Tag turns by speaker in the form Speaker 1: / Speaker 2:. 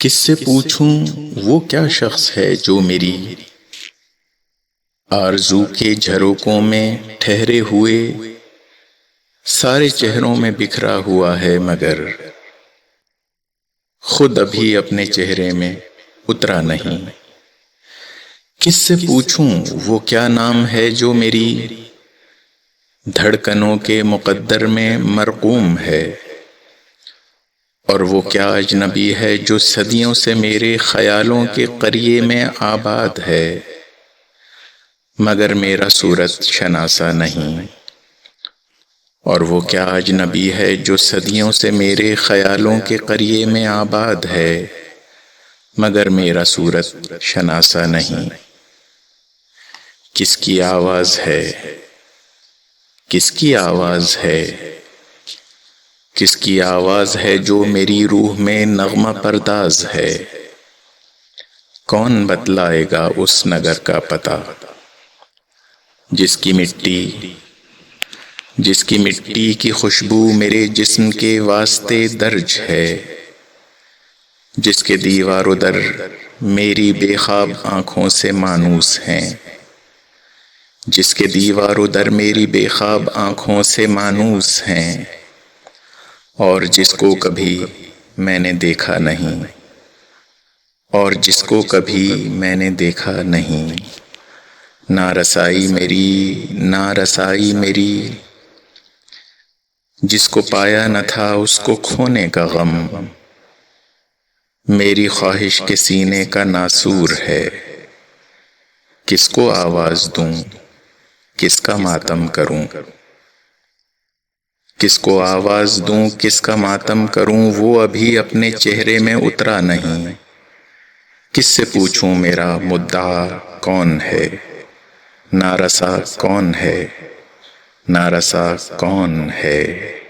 Speaker 1: کس سے پوچھوں وہ کیا شخص ہے جو میری آرزو کے جھروکوں میں ٹھہرے ہوئے سارے چہروں میں بکھرا ہوا ہے، مگر خود ابھی اپنے چہرے میں اترا نہیں۔ کس سے پوچھوں وہ کیا نام ہے جو میری دھڑکنوں کے مقدر میں مرقوم ہے، اور وہ کیا اجنبی ہے جو صدیوں سے میرے خیالوں کے قریے میں آباد ہے، مگر میرا صورت شناسا نہیں۔ اور وہ کیا اجنبی ہے جو صدیوں سے میرے خیالوں کے قریے میں آباد ہے، مگر میرا صورت شناسا نہیں۔ کس کی آواز ہے، کس کی آواز ہے، کس کی آواز ہے جو میری روح میں نغمہ پرداز ہے؟ کون بتلائے گا اس نگر کا پتہ، جس کی مٹی کی خوشبو میرے جسم کے واسطے درج ہے، جس کے دیوار و در میری بے خواب آنکھوں سے مانوس ہیں، جس کے دیوار و در میری بے خواب آنکھوں سے مانوس ہیں، اور جس کو کبھی میں نے دیکھا نہیں، اور جس کو کبھی میں نے دیکھا نہیں۔ نہ رسائی میری جس کو پایا نہ تھا اس کو کھونے کا غم، میری خواہش کے سینے کا ناسور ہے۔ کس کو آواز دوں، کس کا ماتم کروں، کس کو آواز دوں، کس کا ماتم کروں، وہ ابھی اپنے چہرے میں اترا نہیں۔ کس سے پوچھوں میرا مدعا کون ہے، نارسا کون ہے، نارسا کون ہے؟